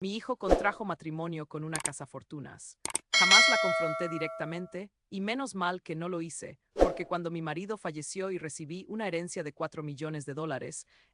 Mi hijo contrajo matrimonio con una cazafortunas. Jamás la confronté directamente, y menos mal que no lo hice, porque cuando mi marido falleció y recibí una herencia de $4 millones,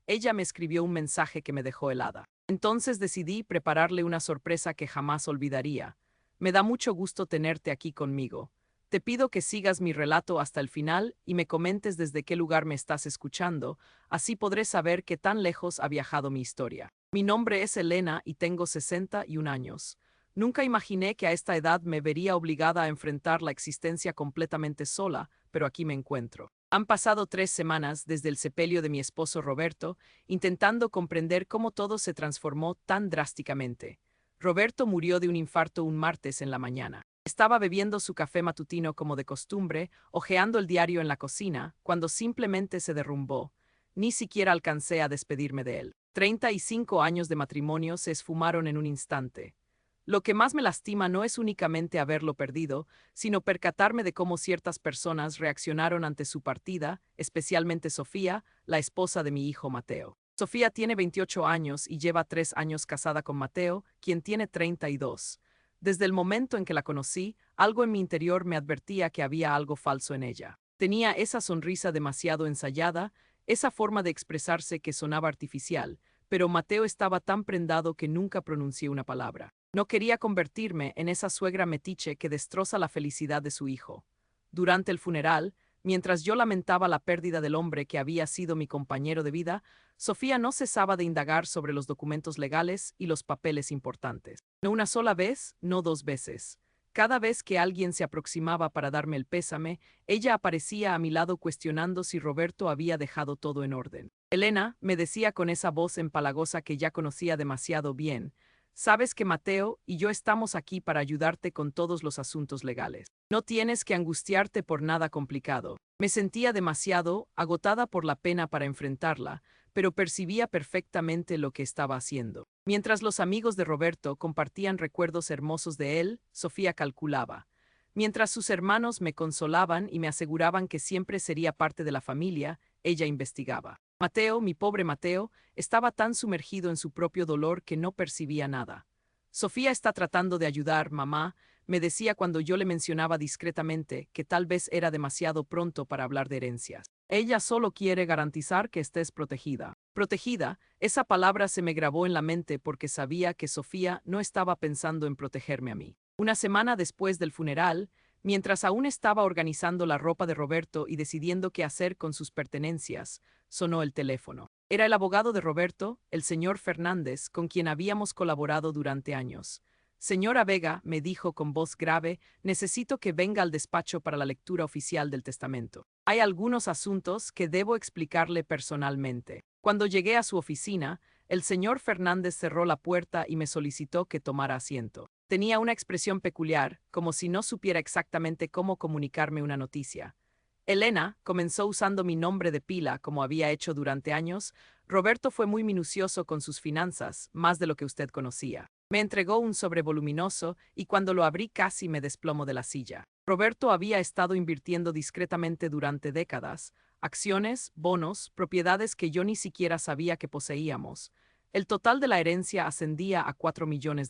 ella me escribió un mensaje que me dejó helada. Entonces decidí prepararle una sorpresa que jamás olvidaría. Me da mucho gusto tenerte aquí conmigo. Te pido que sigas mi relato hasta el final y me comentes desde qué lugar me estás escuchando, así podré saber qué tan lejos ha viajado mi historia. Mi nombre es Elena y tengo 61 años. Nunca imaginé que a esta edad me vería obligada a enfrentar la existencia completamente sola, pero aquí me encuentro. Han pasado 3 semanas desde el sepelio de mi esposo Roberto, intentando comprender cómo todo se transformó tan drásticamente. Roberto murió de un infarto un martes en la mañana. Estaba bebiendo su café matutino como de costumbre, hojeando el diario en la cocina, cuando simplemente se derrumbó. Ni siquiera alcancé a despedirme de él. 35 años de matrimonio se esfumaron en un instante. Lo que más me lastima no es únicamente haberlo perdido, sino percatarme de cómo ciertas personas reaccionaron ante su partida, especialmente Sofía, la esposa de mi hijo Mateo. Sofía tiene 28 años y lleva 3 años casada con Mateo, quien tiene 32. Desde el momento en que la conocí, algo en mi interior me advertía que había algo falso en ella. Tenía esa sonrisa demasiado ensayada, esa forma de expresarse que sonaba artificial, pero Mateo estaba tan prendado que nunca pronuncié una palabra. No quería convertirme en esa suegra metiche que destroza la felicidad de su hijo. Durante el funeral, mientras yo lamentaba la pérdida del hombre que había sido mi compañero de vida, Sofía no cesaba de indagar sobre los documentos legales y los papeles importantes. No una sola vez, no 2 veces. Cada vez que alguien se aproximaba para darme el pésame, ella aparecía a mi lado cuestionando si Roberto había dejado todo en orden. Elena, me decía con esa voz empalagosa que ya conocía demasiado bien, sabes que Mateo y yo estamos aquí para ayudarte con todos los asuntos legales. No tienes que angustiarte por nada complicado. Me sentía demasiado agotada por la pena para enfrentarla, pero percibía perfectamente lo que estaba haciendo. Mientras los amigos de Roberto compartían recuerdos hermosos de él, Sofía calculaba. Mientras sus hermanos me consolaban y me aseguraban que siempre sería parte de la familia, ella investigaba. Mateo, mi pobre Mateo, estaba tan sumergido en su propio dolor que no percibía nada. Sofía está tratando de ayudar, mamá, me decía cuando yo le mencionaba discretamente que tal vez era demasiado pronto para hablar de herencias. Ella solo quiere garantizar que estés protegida. Protegida, esa palabra se me grabó en la mente porque sabía que Sofía no estaba pensando en protegerme a mí. Una semana después del funeral, mientras aún estaba organizando la ropa de Roberto y decidiendo qué hacer con sus pertenencias, sonó el teléfono. Era el abogado de Roberto, el señor Fernández, con quien habíamos colaborado durante años. Señora Vega, me dijo con voz grave, necesito que venga al despacho para la lectura oficial del testamento. Hay algunos asuntos que debo explicarle personalmente. Cuando llegué a su oficina, el señor Fernández cerró la puerta y me solicitó que tomara asiento. Tenía una expresión peculiar, como si no supiera exactamente cómo comunicarme una noticia. Elena comenzó usando mi nombre de pila, como había hecho durante años. Roberto fue muy minucioso con sus finanzas, más de lo que usted conocía. Me entregó un sobre voluminoso y cuando lo abrí casi me desplomo de la silla. Roberto había estado invirtiendo discretamente durante décadas, acciones, bonos, propiedades que yo ni siquiera sabía que poseíamos. El total de la herencia ascendía a $4 millones.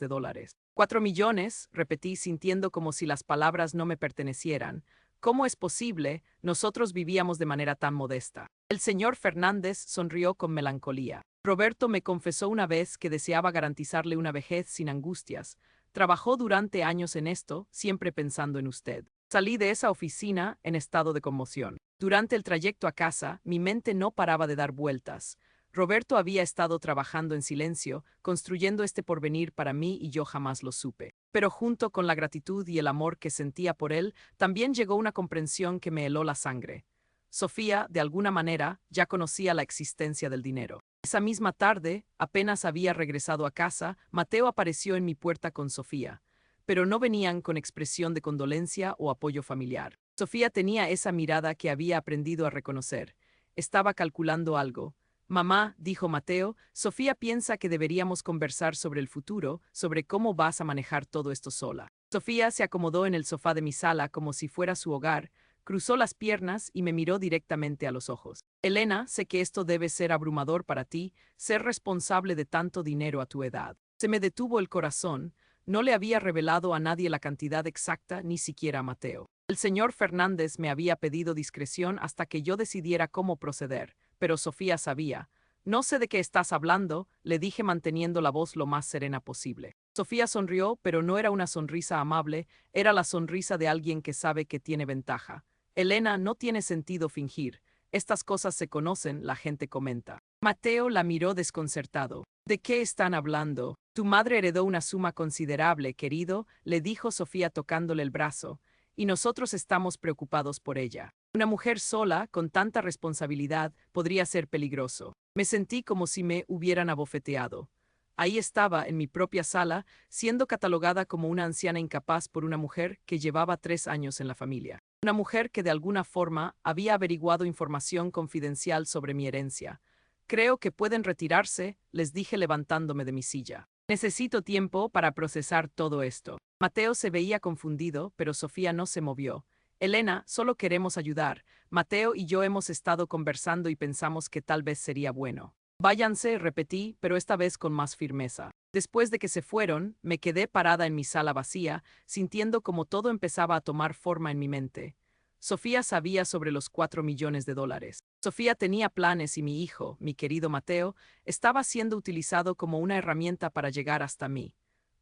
4 millones, repetí sintiendo como si las palabras no me pertenecieran. ¿Cómo es posible? Nosotros vivíamos de manera tan modesta. El señor Fernández sonrió con melancolía. Roberto me confesó una vez que deseaba garantizarle una vejez sin angustias. Trabajó durante años en esto, siempre pensando en usted. Salí de esa oficina en estado de conmoción. Durante el trayecto a casa, mi mente no paraba de dar vueltas. Roberto había estado trabajando en silencio, construyendo este porvenir para mí y yo jamás lo supe. Pero junto con la gratitud y el amor que sentía por él, también llegó una comprensión que me heló la sangre. Sofía, de alguna manera, ya conocía la existencia del dinero. Esa misma tarde, apenas había regresado a casa, Mateo apareció en mi puerta con Sofía. Pero no venían con expresión de condolencia o apoyo familiar. Sofía tenía esa mirada que había aprendido a reconocer. Estaba calculando algo. Mamá, dijo Mateo, Sofía piensa que deberíamos conversar sobre el futuro, sobre cómo vas a manejar todo esto sola. Sofía se acomodó en el sofá de mi sala como si fuera su hogar, cruzó las piernas y me miró directamente a los ojos. Elena, sé que esto debe ser abrumador para ti, ser responsable de tanto dinero a tu edad. Se me detuvo el corazón. No le había revelado a nadie la cantidad exacta, ni siquiera a Mateo. El señor Fernández me había pedido discreción hasta que yo decidiera cómo proceder, pero Sofía sabía. No sé de qué estás hablando, le dije manteniendo la voz lo más serena posible. Sofía sonrió, pero no era una sonrisa amable, era la sonrisa de alguien que sabe que tiene ventaja. Elena, no tiene sentido fingir. Estas cosas se conocen, la gente comenta. Mateo la miró desconcertado. ¿De qué están hablando? Tu madre heredó una suma considerable, querido, le dijo Sofía tocándole el brazo, y nosotros estamos preocupados por ella. Una mujer sola, con tanta responsabilidad, podría ser peligroso. Me sentí como si me hubieran abofeteado. Ahí estaba, en mi propia sala, siendo catalogada como una anciana incapaz por una mujer que llevaba 3 años en la familia. Una mujer que de alguna forma había averiguado información confidencial sobre mi herencia. Creo que pueden retirarse, les dije levantándome de mi silla. Necesito tiempo para procesar todo esto. Mateo se veía confundido, pero Sofía no se movió. Elena, solo queremos ayudar. Mateo y yo hemos estado conversando y pensamos que tal vez sería bueno. Váyanse, repetí, pero esta vez con más firmeza. Después de que se fueron, me quedé parada en mi sala vacía, sintiendo como todo empezaba a tomar forma en mi mente. Sofía sabía sobre los 4 millones de dólares. Sofía tenía planes y mi hijo, mi querido Mateo, estaba siendo utilizado como una herramienta para llegar hasta mí.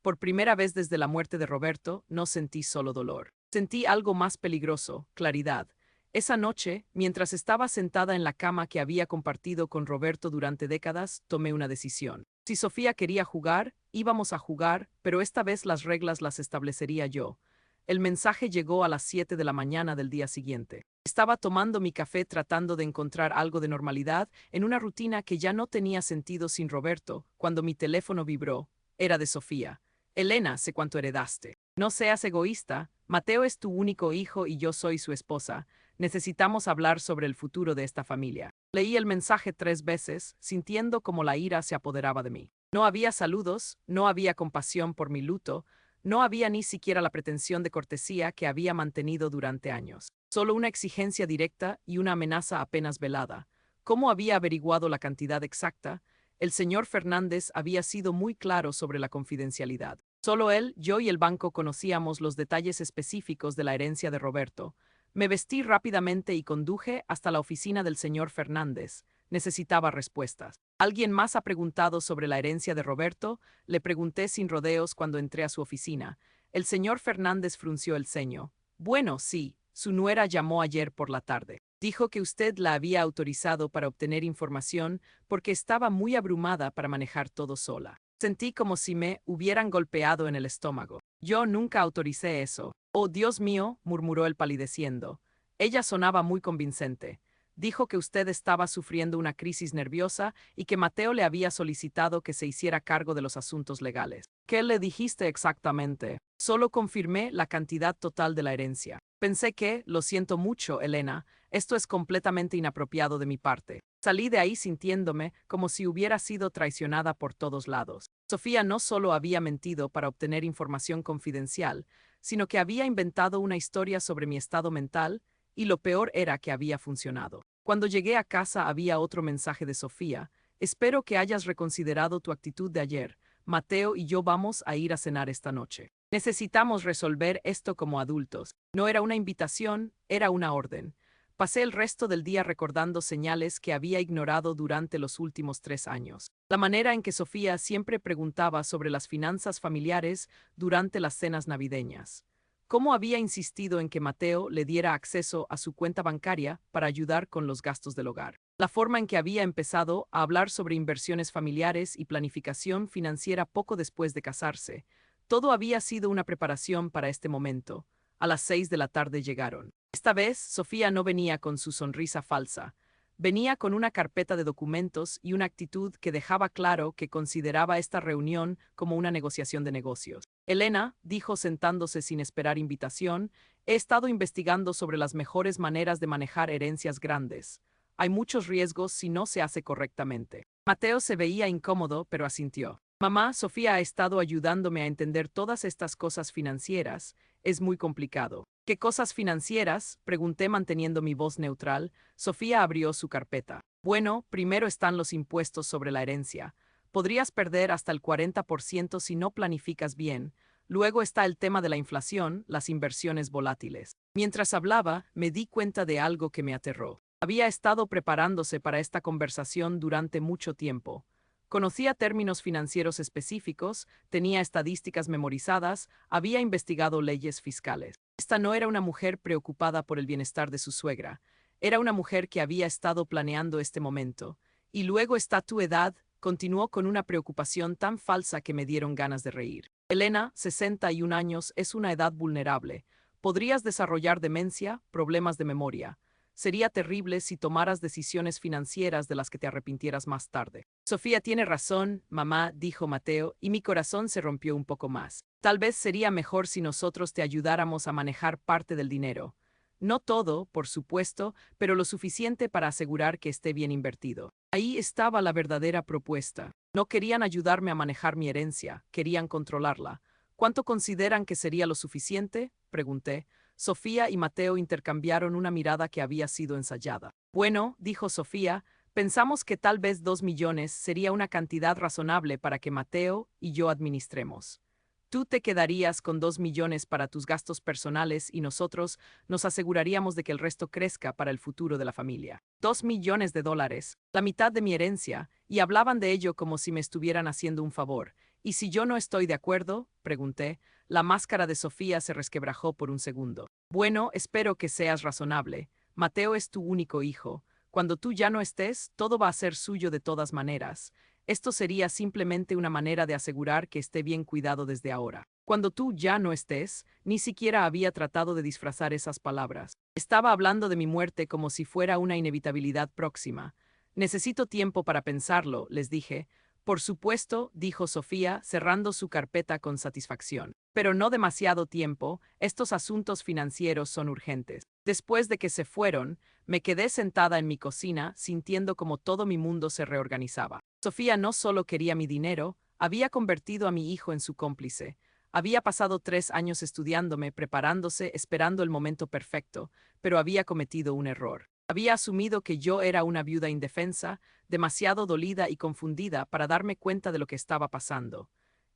Por primera vez desde la muerte de Roberto, no sentí solo dolor. Sentí algo más peligroso, claridad. Esa noche, mientras estaba sentada en la cama que había compartido con Roberto durante décadas, tomé una decisión. Si Sofía quería jugar, íbamos a jugar, pero esta vez las reglas las establecería yo. El mensaje llegó a las 7 de la mañana del día siguiente. Estaba tomando mi café tratando de encontrar algo de normalidad en una rutina que ya no tenía sentido sin Roberto, cuando mi teléfono vibró. Era de Sofía. Elena, sé cuánto heredaste. No seas egoísta. Mateo es tu único hijo y yo soy su esposa. Necesitamos hablar sobre el futuro de esta familia. Leí el mensaje 3 veces, sintiendo como la ira se apoderaba de mí. No había saludos, no había compasión por mi luto, no había ni siquiera la pretensión de cortesía que había mantenido durante años. Solo una exigencia directa y una amenaza apenas velada. ¿Cómo había averiguado la cantidad exacta? El señor Fernández había sido muy claro sobre la confidencialidad. Solo él, yo y el banco conocíamos los detalles específicos de la herencia de Roberto. Me vestí rápidamente y conduje hasta la oficina del señor Fernández. Necesitaba respuestas. ¿Alguien más ha preguntado sobre la herencia de Roberto? Le pregunté sin rodeos cuando entré a su oficina. El señor Fernández frunció el ceño. Bueno, sí, su nuera llamó ayer por la tarde. Dijo que usted la había autorizado para obtener información porque estaba muy abrumada para manejar todo sola. Sentí como si me hubieran golpeado en el estómago. Yo nunca autoricé eso. Oh, Dios mío, murmuró él palideciendo. Ella sonaba muy convincente. Dijo que usted estaba sufriendo una crisis nerviosa y que Mateo le había solicitado que se hiciera cargo de los asuntos legales. ¿Qué le dijiste exactamente? Solo confirmé la cantidad total de la herencia. Pensé que, lo siento mucho, Elena, esto es completamente inapropiado de mi parte. Salí de ahí sintiéndome como si hubiera sido traicionada por todos lados. Sofía no solo había mentido para obtener información confidencial, sino que había inventado una historia sobre mi estado mental, y lo peor era que había funcionado. Cuando llegué a casa había otro mensaje de Sofía. Espero que hayas reconsiderado tu actitud de ayer. Mateo y yo vamos a ir a cenar esta noche. Necesitamos resolver esto como adultos. No era una invitación, era una orden. Pasé el resto del día recordando señales que había ignorado durante los últimos 3 años. La manera en que Sofía siempre preguntaba sobre las finanzas familiares durante las cenas navideñas. Cómo había insistido en que Mateo le diera acceso a su cuenta bancaria para ayudar con los gastos del hogar. La forma en que había empezado a hablar sobre inversiones familiares y planificación financiera poco después de casarse. Todo había sido una preparación para este momento. A las 6 de la tarde llegaron. Esta vez, Sofía no venía con su sonrisa falsa. Venía con una carpeta de documentos y una actitud que dejaba claro que consideraba esta reunión como una negociación de negocios. Elena, dijo sentándose sin esperar invitación, he estado investigando sobre las mejores maneras de manejar herencias grandes. Hay muchos riesgos si no se hace correctamente. Mateo se veía incómodo, pero asintió. Mamá, Sofía ha estado ayudándome a entender todas estas cosas financieras. Es muy complicado. ¿Qué cosas financieras? Pregunté manteniendo mi voz neutral. Sofía abrió su carpeta. Bueno, primero están los impuestos sobre la herencia. Podrías perder hasta el 40% si no planificas bien. Luego está el tema de la inflación, las inversiones volátiles. Mientras hablaba, me di cuenta de algo que me aterró. Había estado preparándose para esta conversación durante mucho tiempo. Conocía términos financieros específicos, tenía estadísticas memorizadas, había investigado leyes fiscales. Esta no era una mujer preocupada por el bienestar de su suegra. Era una mujer que había estado planeando este momento. Y luego está tu edad, continuó con una preocupación tan falsa que me dieron ganas de reír. Elena, 61 años, es una edad vulnerable. Podrías desarrollar demencia, problemas de memoria. Sería terrible si tomaras decisiones financieras de las que te arrepintieras más tarde. Sofía tiene razón, mamá, dijo Mateo, y mi corazón se rompió un poco más. Tal vez sería mejor si nosotros te ayudáramos a manejar parte del dinero. No todo, por supuesto, pero lo suficiente para asegurar que esté bien invertido. Ahí estaba la verdadera propuesta. No querían ayudarme a manejar mi herencia, querían controlarla. ¿Cuánto consideran que sería lo suficiente?, pregunté. Sofía y Mateo intercambiaron una mirada que había sido ensayada. Bueno, dijo Sofía, pensamos que tal vez 2 millones sería una cantidad razonable para que Mateo y yo administremos. Tú te quedarías con 2 millones para tus gastos personales y nosotros nos aseguraríamos de que el resto crezca para el futuro de la familia. 2 millones de dólares, la mitad de mi herencia, y hablaban de ello como si me estuvieran haciendo un favor. ¿Y si yo no estoy de acuerdo?, pregunté. La máscara de Sofía se resquebrajó por un segundo. Bueno, espero que seas razonable. Mateo es tu único hijo. Cuando tú ya no estés, todo va a ser suyo de todas maneras. Esto sería simplemente una manera de asegurar que esté bien cuidado desde ahora. Cuando tú ya no estés, ni siquiera había tratado de disfrazar esas palabras. Estaba hablando de mi muerte como si fuera una inevitabilidad próxima. Necesito tiempo para pensarlo, les dije. Por supuesto, dijo Sofía, cerrando su carpeta con satisfacción. Pero no demasiado tiempo, estos asuntos financieros son urgentes. Después de que se fueron, me quedé sentada en mi cocina, sintiendo como todo mi mundo se reorganizaba. Sofía no solo quería mi dinero, había convertido a mi hijo en su cómplice. Había pasado 3 años estudiándome, preparándose, esperando el momento perfecto, pero había cometido un error. Había asumido que yo era una viuda indefensa, demasiado dolida y confundida para darme cuenta de lo que estaba pasando.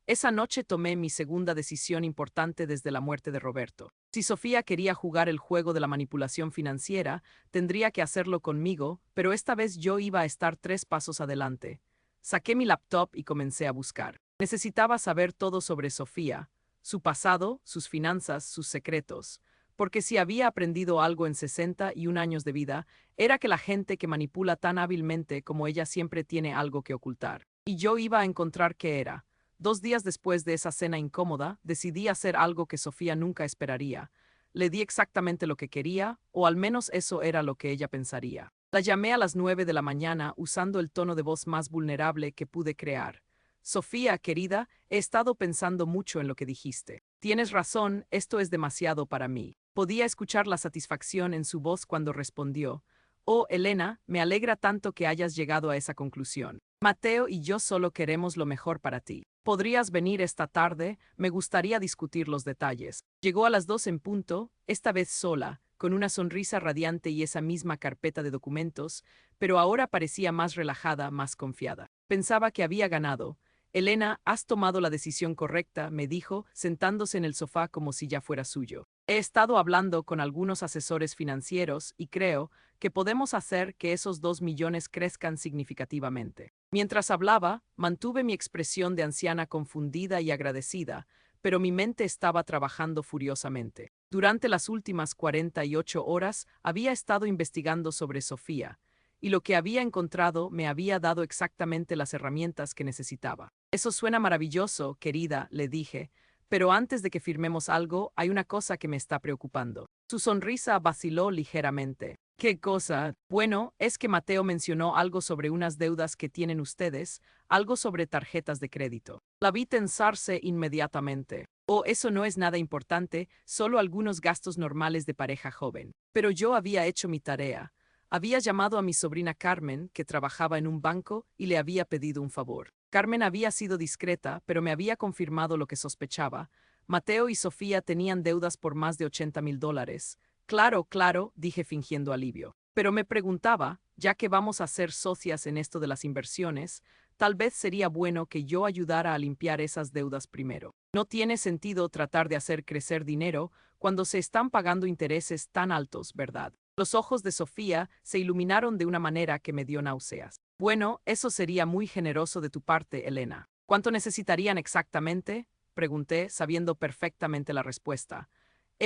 Esa noche tomé mi segunda decisión importante desde la muerte de Roberto. Si Sofía quería jugar el juego de la manipulación financiera, tendría que hacerlo conmigo, pero esta vez yo iba a estar 3 pasos adelante. Saqué mi laptop y comencé a buscar. Necesitaba saber todo sobre Sofía, su pasado, sus finanzas, sus secretos. Porque si había aprendido algo en 61 años de vida, era que la gente que manipula tan hábilmente como ella siempre tiene algo que ocultar. Y yo iba a encontrar qué era. 2 días después de esa cena incómoda, decidí hacer algo que Sofía nunca esperaría. Le di exactamente lo que quería, o al menos eso era lo que ella pensaría. La llamé a las 9 de la mañana usando el tono de voz más vulnerable que pude crear. Sofía, querida, he estado pensando mucho en lo que dijiste. Tienes razón, esto es demasiado para mí. Podía escuchar la satisfacción en su voz cuando respondió. Oh, Elena, me alegra tanto que hayas llegado a esa conclusión. Mateo y yo solo queremos lo mejor para ti. ¿Podrías venir esta tarde? Me gustaría discutir los detalles. Llegó a las 2 en punto, esta vez sola, con una sonrisa radiante y esa misma carpeta de documentos, pero ahora parecía más relajada, más confiada. Pensaba que había ganado. Elena, has tomado la decisión correcta, me dijo, sentándose en el sofá como si ya fuera suyo. He estado hablando con algunos asesores financieros y creo que podemos hacer que esos 2 millones crezcan significativamente. Mientras hablaba, mantuve mi expresión de anciana confundida y agradecida, pero mi mente estaba trabajando furiosamente. Durante las últimas 48 horas había estado investigando sobre Sofía, y lo que había encontrado me había dado exactamente las herramientas que necesitaba. Eso suena maravilloso, querida, le dije, pero antes de que firmemos algo, hay una cosa que me está preocupando. Su sonrisa vaciló ligeramente. ¿Qué cosa? Bueno, es que Mateo mencionó algo sobre unas deudas que tienen ustedes, algo sobre tarjetas de crédito. La vi tensarse inmediatamente. Oh, eso no es nada importante, solo algunos gastos normales de pareja joven. Pero yo había hecho mi tarea. Había llamado a mi sobrina Carmen, que trabajaba en un banco, y le había pedido un favor. Carmen había sido discreta, pero me había confirmado lo que sospechaba. Mateo y Sofía tenían deudas por más de $80,000. Claro, claro, dije fingiendo alivio. Pero me preguntaba, ya que vamos a ser socias en esto de las inversiones, tal vez sería bueno que yo ayudara a limpiar esas deudas primero. No tiene sentido tratar de hacer crecer dinero cuando se están pagando intereses tan altos, ¿verdad? Los ojos de Sofía se iluminaron de una manera que me dio náuseas. Bueno, eso sería muy generoso de tu parte, Elena. ¿Cuánto necesitarían exactamente? Pregunté, sabiendo perfectamente la respuesta.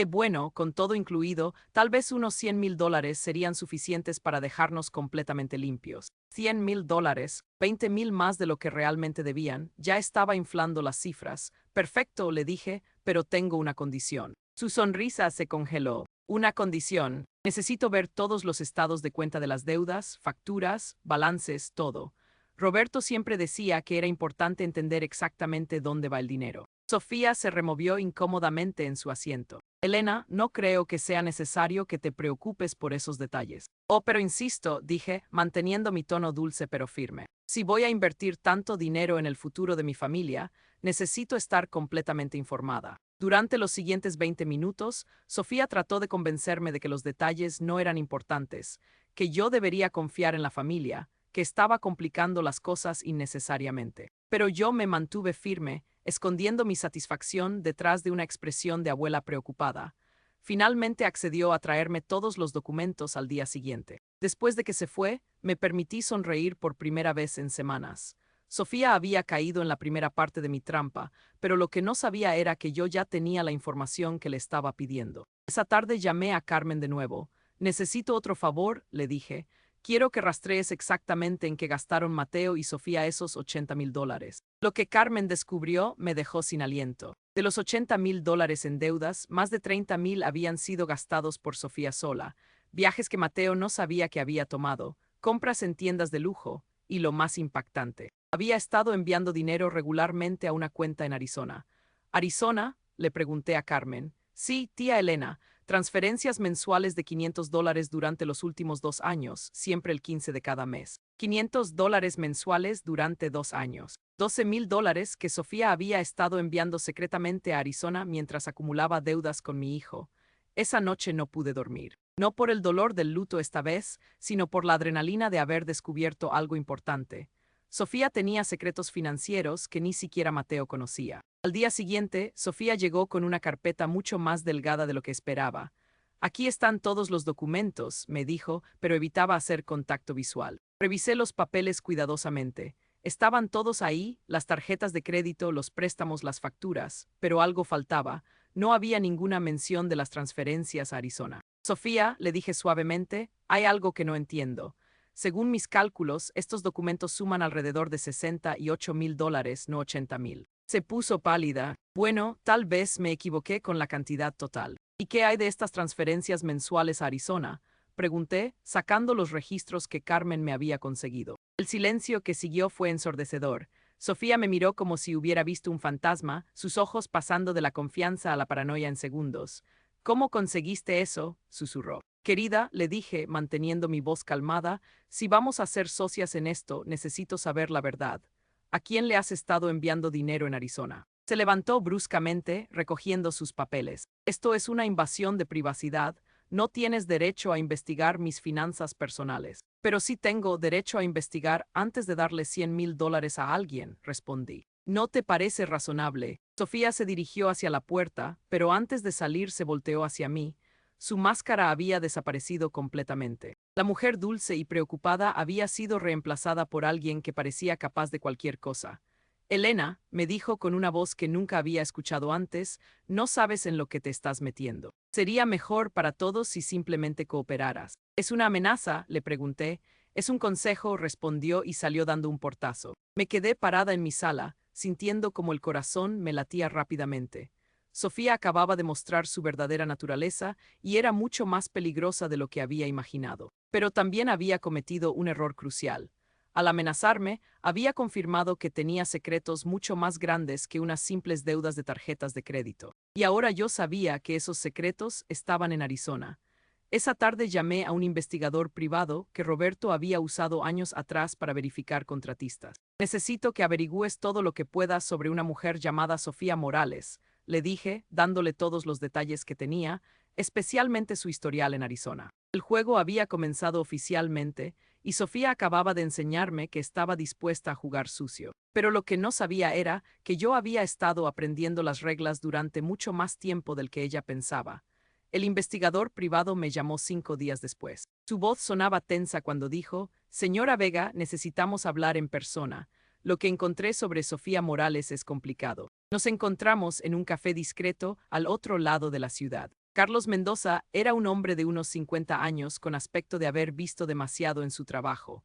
Bueno, con todo incluido, tal vez unos $100,000 serían suficientes para dejarnos completamente limpios. $100,000, 20,000 más de lo que realmente debían, ya estaba inflando las cifras. Perfecto, le dije, pero tengo una condición. Su sonrisa se congeló. Una condición. Necesito ver todos los estados de cuenta de las deudas, facturas, balances, todo. Roberto siempre decía que era importante entender exactamente dónde va el dinero. Sofía se removió incómodamente en su asiento. Elena, no creo que sea necesario que te preocupes por esos detalles. Oh, pero insisto, dije, manteniendo mi tono dulce pero firme. Si voy a invertir tanto dinero en el futuro de mi familia, necesito estar completamente informada. Durante los siguientes 20 minutos, Sofía trató de convencerme de que los detalles no eran importantes, que yo debería confiar en la familia, que estaba complicando las cosas innecesariamente. Pero yo me mantuve firme, escondiendo mi satisfacción detrás de una expresión de abuela preocupada. Finalmente accedió a traerme todos los documentos al día siguiente. Después de que se fue, me permití sonreír por primera vez en semanas. Sofía había caído en la primera parte de mi trampa, pero lo que no sabía era que yo ya tenía la información que le estaba pidiendo. Esa tarde llamé a Carmen de nuevo. Necesito otro favor, le dije. Quiero que rastrees exactamente en qué gastaron Mateo y Sofía esos $80,000. Lo que Carmen descubrió me dejó sin aliento. De los $80,000 en deudas, más de 30,000 habían sido gastados por Sofía sola, viajes que Mateo no sabía que había tomado, compras en tiendas de lujo, y lo más impactante, había estado enviando dinero regularmente a una cuenta en Arizona. ¿Arizona? Le pregunté a Carmen. Sí, tía Elena. Transferencias mensuales de $500 durante los últimos 2 años, siempre el 15 de cada mes. $500 mensuales durante 2 años. $12,000 que Sofía había estado enviando secretamente a Arizona mientras acumulaba deudas con mi hijo. Esa noche no pude dormir. No por el dolor del luto esta vez, sino por la adrenalina de haber descubierto algo importante. Sofía tenía secretos financieros que ni siquiera Mateo conocía. Al día siguiente, Sofía llegó con una carpeta mucho más delgada de lo que esperaba. Aquí están todos los documentos, me dijo, pero evitaba hacer contacto visual. Revisé los papeles cuidadosamente. Estaban todos ahí, las tarjetas de crédito, los préstamos, las facturas, pero algo faltaba. No había ninguna mención de las transferencias a Arizona. Sofía, le dije suavemente, hay algo que no entiendo. Según mis cálculos, estos documentos suman alrededor de $68,000, no 80,000. Se puso pálida. Bueno, tal vez me equivoqué con la cantidad total. ¿Y qué hay de estas transferencias mensuales a Arizona? Pregunté, sacando los registros que Carmen me había conseguido. El silencio que siguió fue ensordecedor. Sofía me miró como si hubiera visto un fantasma, sus ojos pasando de la confianza a la paranoia en segundos. ¿Cómo conseguiste eso?, susurró. Querida, le dije, manteniendo mi voz calmada, si vamos a ser socias en esto, necesito saber la verdad. ¿A quién le has estado enviando dinero en Arizona? Se levantó bruscamente, recogiendo sus papeles. Esto es una invasión de privacidad. No tienes derecho a investigar mis finanzas personales. Pero sí tengo derecho a investigar antes de darle $100,000 a alguien, respondí. ¿No te parece razonable? Sofía se dirigió hacia la puerta, pero antes de salir se volteó hacia mí. Su máscara había desaparecido completamente. La mujer dulce y preocupada había sido reemplazada por alguien que parecía capaz de cualquier cosa. Elena, me dijo con una voz que nunca había escuchado antes, no sabes en lo que te estás metiendo. Sería mejor para todos si simplemente cooperaras. ¿Es una amenaza?, le pregunté. Es un consejo, respondió y salió dando un portazo. Me quedé parada en mi sala, sintiendo como el corazón me latía rápidamente. Sofía acababa de mostrar su verdadera naturaleza y era mucho más peligrosa de lo que había imaginado. Pero también había cometido un error crucial. Al amenazarme, había confirmado que tenía secretos mucho más grandes que unas simples deudas de tarjetas de crédito. Y ahora yo sabía que esos secretos estaban en Arizona. Esa tarde llamé a un investigador privado que Roberto había usado años atrás para verificar contratistas. Necesito que averigües todo lo que puedas sobre una mujer llamada Sofía Morales, le dije, dándole todos los detalles que tenía, especialmente su historial en Arizona. El juego había comenzado oficialmente, y Sofía acababa de enseñarme que estaba dispuesta a jugar sucio. Pero lo que no sabía era que yo había estado aprendiendo las reglas durante mucho más tiempo del que ella pensaba. El investigador privado me llamó 5 días después. Su voz sonaba tensa cuando dijo: «Señora Vega, necesitamos hablar en persona. Lo que encontré sobre Sofía Morales es complicado». Nos encontramos en un café discreto al otro lado de la ciudad. Carlos Mendoza era un hombre de unos 50 años con aspecto de haber visto demasiado en su trabajo.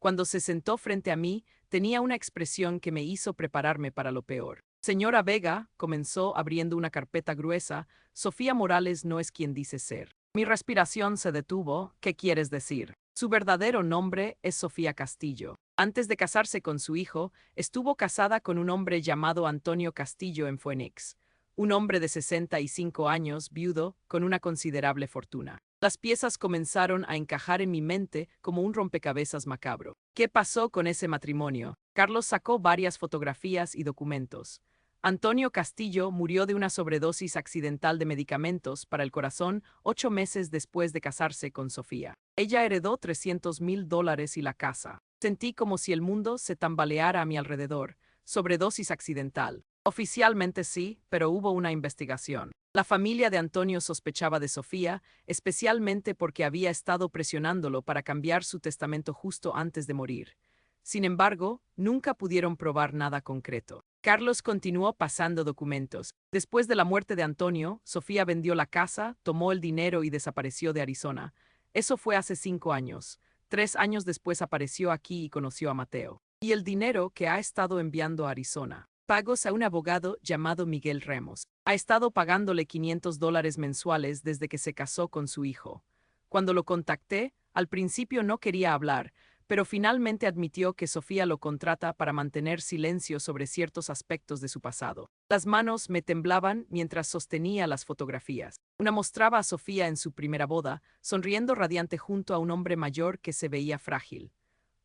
Cuando se sentó frente a mí, tenía una expresión que me hizo prepararme para lo peor. «Señora Vega», comenzó abriendo una carpeta gruesa, «Sofía Morales no es quien dice ser». Mi respiración se detuvo. «¿Qué quieres decir?» Su verdadero nombre es Sofía Castillo. Antes de casarse con su hijo, estuvo casada con un hombre llamado Antonio Castillo en Phoenix, un hombre de 65 años, viudo, con una considerable fortuna. Las piezas comenzaron a encajar en mi mente como un rompecabezas macabro. ¿Qué pasó con ese matrimonio? Carlos sacó varias fotografías y documentos. Antonio Castillo murió de una sobredosis accidental de medicamentos para el corazón 8 meses después de casarse con Sofía. Ella heredó $300,000 y la casa. Sentí como si el mundo se tambaleara a mi alrededor. Sobredosis accidental. Oficialmente sí, pero hubo una investigación. La familia de Antonio sospechaba de Sofía, especialmente porque había estado presionándolo para cambiar su testamento justo antes de morir. Sin embargo, nunca pudieron probar nada concreto. Carlos continuó pasando documentos. Después de la muerte de Antonio, Sofía vendió la casa, tomó el dinero y desapareció de Arizona. Eso fue hace 5 años. 3 años después apareció aquí y conoció a Mateo. Y el dinero que ha estado enviando a Arizona. Pagos a un abogado llamado Miguel Ramos. Ha estado pagándole $500 mensuales desde que se casó con su hijo. Cuando lo contacté, al principio no quería hablar, pero finalmente admitió que Sofía lo contrata para mantener silencio sobre ciertos aspectos de su pasado. Las manos me temblaban mientras sostenía las fotografías. Una mostraba a Sofía en su primera boda, sonriendo radiante junto a un hombre mayor que se veía frágil.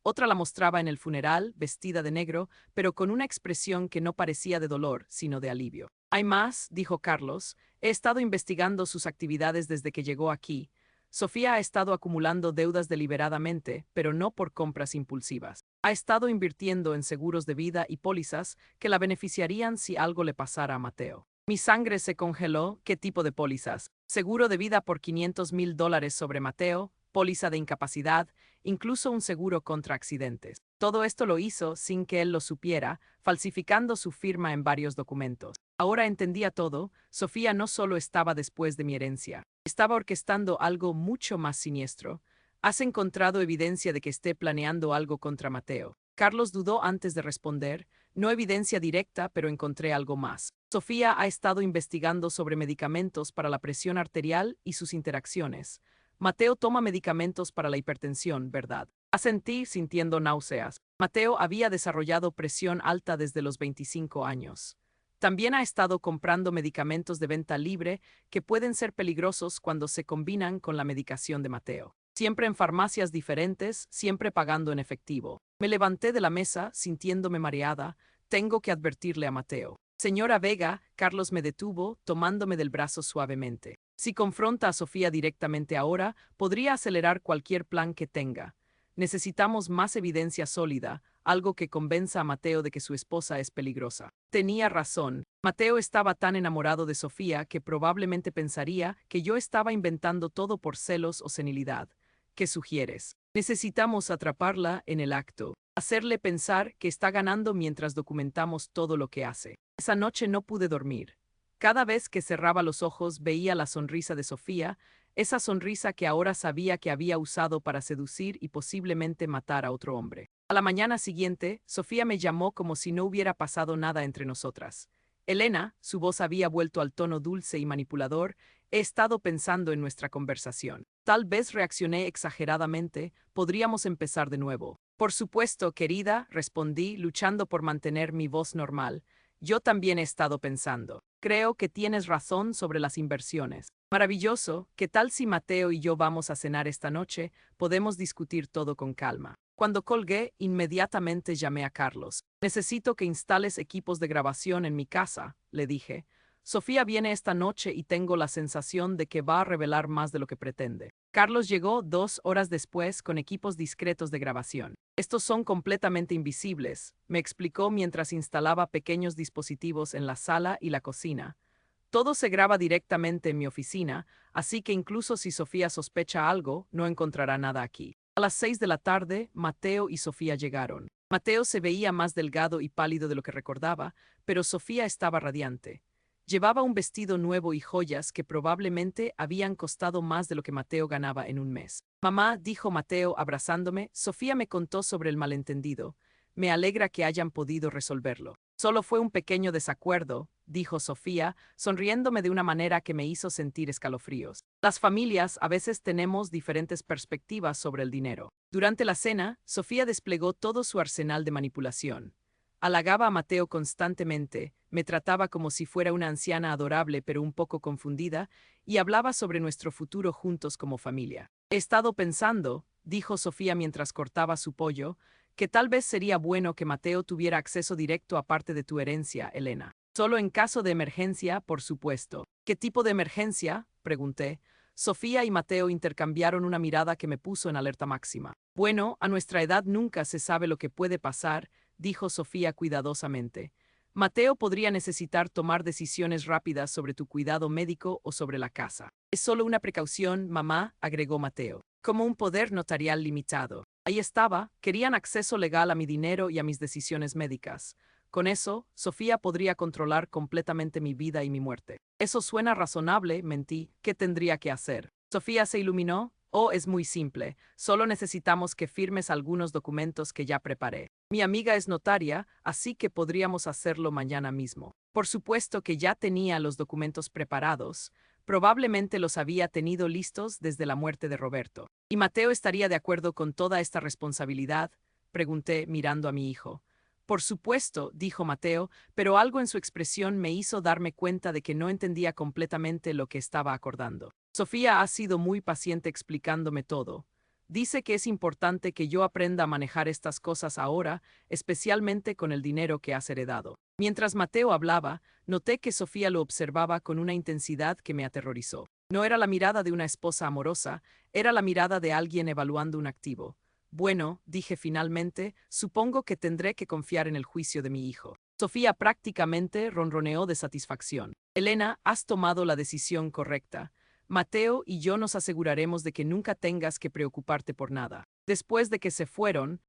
Otra la mostraba en el funeral, vestida de negro, pero con una expresión que no parecía de dolor, sino de alivio. «Hay más», dijo Carlos. «He estado investigando sus actividades desde que llegó aquí. Sofía ha estado acumulando deudas deliberadamente, pero no por compras impulsivas. Ha estado invirtiendo en seguros de vida y pólizas que la beneficiarían si algo le pasara a Mateo». Mi sangre se congeló. ¿Qué tipo de pólizas? Seguro de vida por $500,000 sobre Mateo, póliza de incapacidad, incluso un seguro contra accidentes. Todo esto lo hizo sin que él lo supiera, falsificando su firma en varios documentos. Ahora entendía todo. Sofía no solo estaba después de mi herencia, estaba orquestando algo mucho más siniestro. ¿Has encontrado evidencia de que esté planeando algo contra Mateo? Carlos dudó antes de responder. No evidencia directa, pero encontré algo más. Sofía ha estado investigando sobre medicamentos para la presión arterial y sus interacciones. Mateo toma medicamentos para la hipertensión, ¿verdad? Asentí, sintiendo náuseas. Mateo había desarrollado presión alta desde los 25 años. También ha estado comprando medicamentos de venta libre que pueden ser peligrosos cuando se combinan con la medicación de Mateo. Siempre en farmacias diferentes, siempre pagando en efectivo. Me levanté de la mesa, sintiéndome mareada. Tengo que advertirle a Mateo. «Señora Vega», Carlos me detuvo, tomándome del brazo suavemente. «Si confronta a Sofía directamente ahora, podría acelerar cualquier plan que tenga. Necesitamos más evidencia sólida, algo que convenza a Mateo de que su esposa es peligrosa». Tenía razón. Mateo estaba tan enamorado de Sofía que probablemente pensaría que yo estaba inventando todo por celos o senilidad. ¿Qué sugieres? Necesitamos atraparla en el acto. Hacerle pensar que está ganando mientras documentamos todo lo que hace. Esa noche no pude dormir. Cada vez que cerraba los ojos veía la sonrisa de Sofía, esa sonrisa que ahora sabía que había usado para seducir y posiblemente matar a otro hombre. A la mañana siguiente, Sofía me llamó como si no hubiera pasado nada entre nosotras. «Elena», su voz había vuelto al tono dulce y manipulador, «he estado pensando en nuestra conversación. Tal vez reaccioné exageradamente, podríamos empezar de nuevo». «Por supuesto, querida», respondí, luchando por mantener mi voz normal. «Yo también he estado pensando. Creo que tienes razón sobre las inversiones». «Maravilloso. ¿Qué tal si Mateo y yo vamos a cenar esta noche? Podemos discutir todo con calma». Cuando colgué, inmediatamente llamé a Carlos. «Necesito que instales equipos de grabación en mi casa», le dije. «Sofía viene esta noche y tengo la sensación de que va a revelar más de lo que pretende». Carlos llegó 2 horas después con equipos discretos de grabación. Estos son completamente invisibles, me explicó mientras instalaba pequeños dispositivos en la sala y la cocina. Todo se graba directamente en mi oficina, así que incluso si Sofía sospecha algo, no encontrará nada aquí. A las 6 de la tarde, Mateo y Sofía llegaron. Mateo se veía más delgado y pálido de lo que recordaba, pero Sofía estaba radiante. Llevaba un vestido nuevo y joyas que probablemente habían costado más de lo que Mateo ganaba en un mes. Mamá, dijo Mateo abrazándome, Sofía me contó sobre el malentendido. Me alegra que hayan podido resolverlo. Solo fue un pequeño desacuerdo, dijo Sofía, sonriéndome de una manera que me hizo sentir escalofríos. Las familias a veces tenemos diferentes perspectivas sobre el dinero. Durante la cena, Sofía desplegó todo su arsenal de manipulación. Halagaba a Mateo constantemente, me trataba como si fuera una anciana adorable pero un poco confundida, y hablaba sobre nuestro futuro juntos como familia. He estado pensando, dijo Sofía mientras cortaba su pollo, que tal vez sería bueno que Mateo tuviera acceso directo a parte de tu herencia, Elena. Solo en caso de emergencia, por supuesto. ¿Qué tipo de emergencia?, pregunté. Sofía y Mateo intercambiaron una mirada que me puso en alerta máxima. Bueno, a nuestra edad nunca se sabe lo que puede pasar, dijo Sofía cuidadosamente. Mateo podría necesitar tomar decisiones rápidas sobre tu cuidado médico o sobre la casa. Es solo una precaución, mamá, agregó Mateo. Como un poder notarial limitado. Ahí estaba, querían acceso legal a mi dinero y a mis decisiones médicas. Con eso, Sofía podría controlar completamente mi vida y mi muerte. Eso suena razonable, mentí. ¿Qué tendría que hacer? Sofía se iluminó. Oh, es muy simple. Solo necesitamos que firmes algunos documentos que ya preparé. Mi amiga es notaria, así que podríamos hacerlo mañana mismo. Por supuesto que ya tenía los documentos preparados. Probablemente los había tenido listos desde la muerte de Roberto. ¿Y Mateo estaría de acuerdo con toda esta responsabilidad?, pregunté mirando a mi hijo. Por supuesto, dijo Mateo, pero algo en su expresión me hizo darme cuenta de que no entendía completamente lo que estaba acordando. Sofía ha sido muy paciente explicándome todo. Dice que es importante que yo aprenda a manejar estas cosas ahora, especialmente con el dinero que has heredado. Mientras Mateo hablaba, noté que Sofía lo observaba con una intensidad que me aterrorizó. No era la mirada de una esposa amorosa, era la mirada de alguien evaluando un activo. Bueno, dije finalmente, supongo que tendré que confiar en el juicio de mi hijo. Sofía prácticamente ronroneó de satisfacción. Elena, has tomado la decisión correcta. Mateo y yo nos aseguraremos de que nunca tengas que preocuparte por nada. Después de que se fueron,